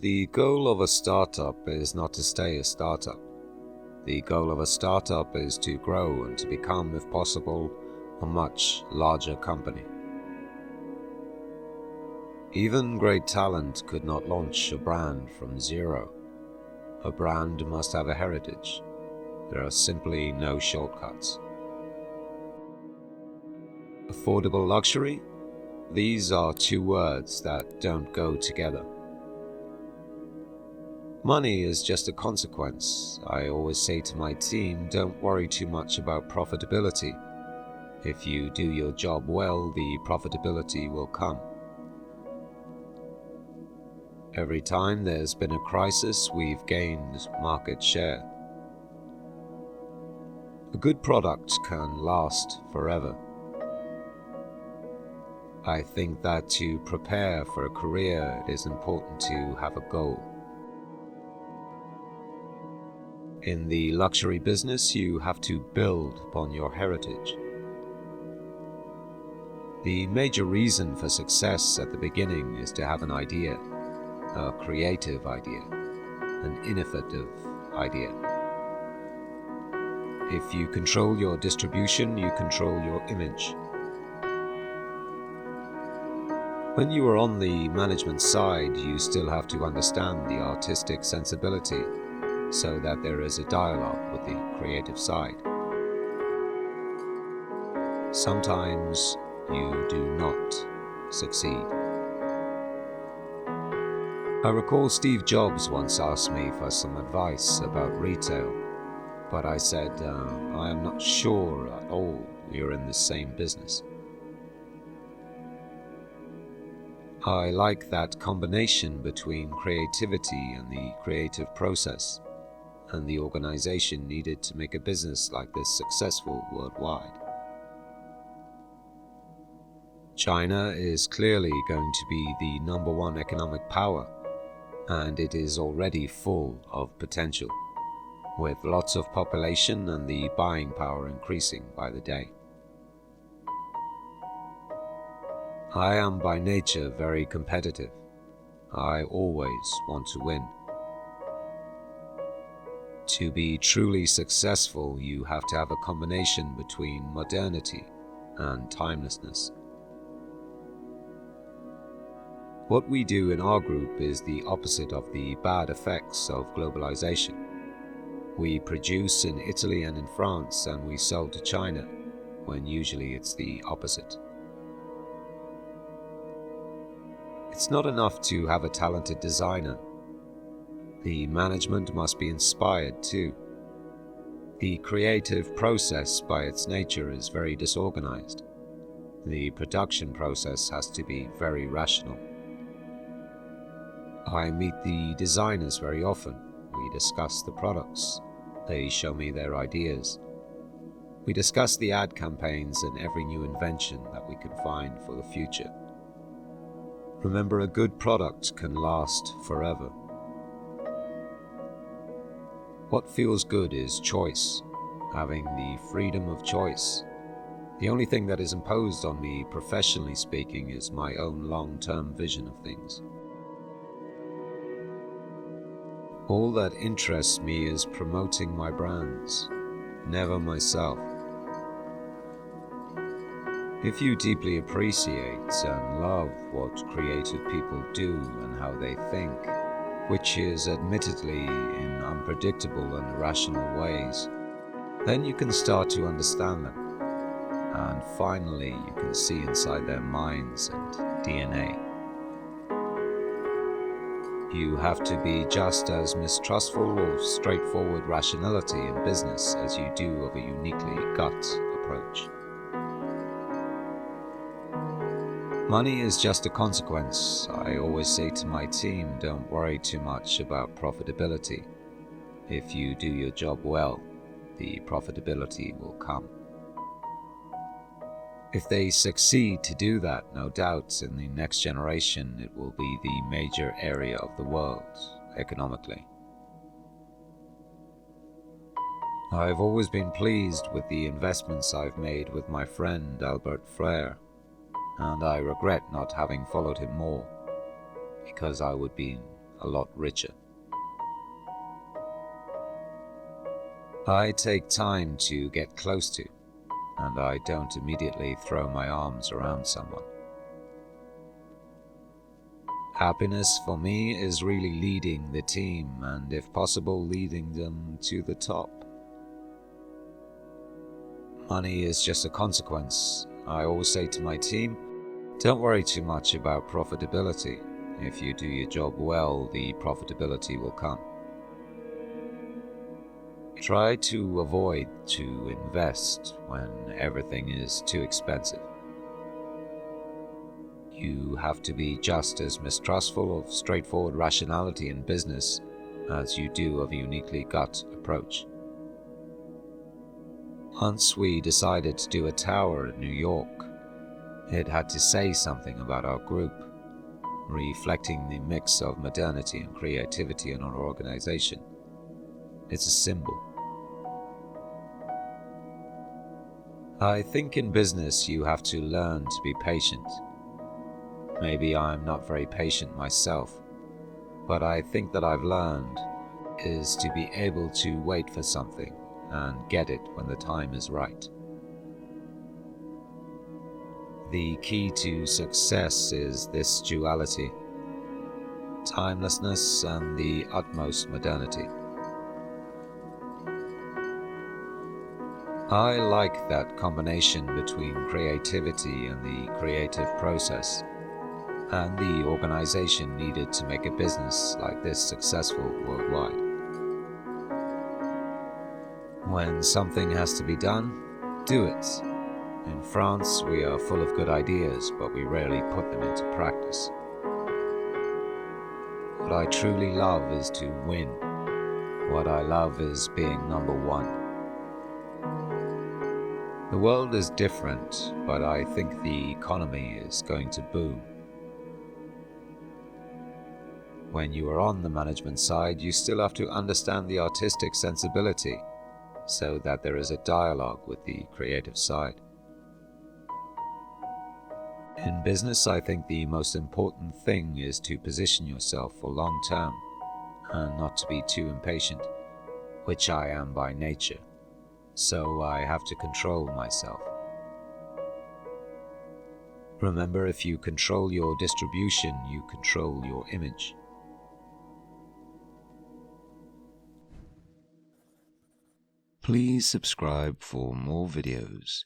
The goal of a startup is not to stay a startup. The goal of a startup is to grow and to become, if possible, a much larger company. Even great talent could not launch a brand from zero. A brand must have a heritage. There are simply no shortcuts. Affordable luxury? These are two words that don't go together. Money is just a consequence. I always say to my team, don't worry too much about profitability. If you do your job well, the profitability will come. Every time there's been a crisis, we've gained market share. A good product can last forever. I think that to prepare for a career, it is important to have a goal. In the luxury business, you have to build upon your heritage. The major reason for success at the beginning is to have an idea, a creative idea, an innovative idea. If you control your distribution, you control your image. When you are on the management side, you still have to understand the artistic sensibility so that there is a dialogue with the creative side. Sometimes you do not succeed. I recall Steve Jobs once asked me for some advice about retail, but I said, I am not sure at all we are in the same business. I like that combination between creativity and the creative process, and the organization needed to make a business like this successful worldwide. China is clearly going to be the #1 economic power, and it is already full of potential, with lots of population and the buying power increasing by the day. I am by nature very competitive. I always want to win. To be truly successful, you have to have a combination between modernity and timelessness. What we do in our group is the opposite of the bad effects of globalization. We produce in Italy and in France, and we sell to China, when usually it's the opposite. It's not enough to have a talented designer. The management must be inspired too. The creative process by its nature is very disorganized. The production process has to be very rational. I meet the designers very often. We discuss the products. They show me their ideas. We discuss the ad campaigns and every new invention that we can find for the future. Remember, a good product can last forever. What feels good is choice, having the freedom of choice. The only thing that is imposed on me, professionally speaking, is my own long-term vision of things. All that interests me is promoting my brands, never myself. If you deeply appreciate and love what creative people do and how they think, which is admittedly in unpredictable and irrational ways, then you can start to understand them, and finally you can see inside their minds and DNA. You have to be just as mistrustful of straightforward rationality in business as you do of a uniquely gut approach. Money is just a consequence. I always say to my team, don't worry too much about profitability. If you do your job well, the profitability will come. If they succeed to do that, no doubt in the next generation it will be the major area of the world, economically. I've always been pleased with the investments I've made with my friend Albert Frere, and I regret not having followed him more, because I would be a lot richer. I take time to get close to, and I don't immediately throw my arms around someone. Happiness for me is really leading the team and, if possible, leading them to the top. Money is just a consequence. I always say to my team, don't worry too much about profitability. If you do your job well, the profitability will come. Try to avoid to invest when everything is too expensive. You have to be just as mistrustful of straightforward rationality in business as you do of a uniquely gut approach. Once we decided to do a tower in New York, it had to say something about our group, reflecting the mix of modernity and creativity in our organization. It's a symbol. I think in business you have to learn to be patient. Maybe I'm not very patient myself, but I think that I've learned is to be able to wait for something and get it when the time is right. The key to success is this duality, timelessness and the utmost modernity. I like that combination between creativity and the creative process, and the organization needed to make a business like this successful worldwide. When something has to be done, do it. In France, we are full of good ideas, but we rarely put them into practice. What I truly love is to win. What I love is being number one. The world is different, but I think the economy is going to boom. When you are on the management side, you still have to understand the artistic sensibility so that there is a dialogue with the creative side. In business, I think the most important thing is to position yourself for long term and not to be too impatient, which I am by nature, so I have to control myself. Remember, if you control your distribution, you control your image. Please subscribe for more videos.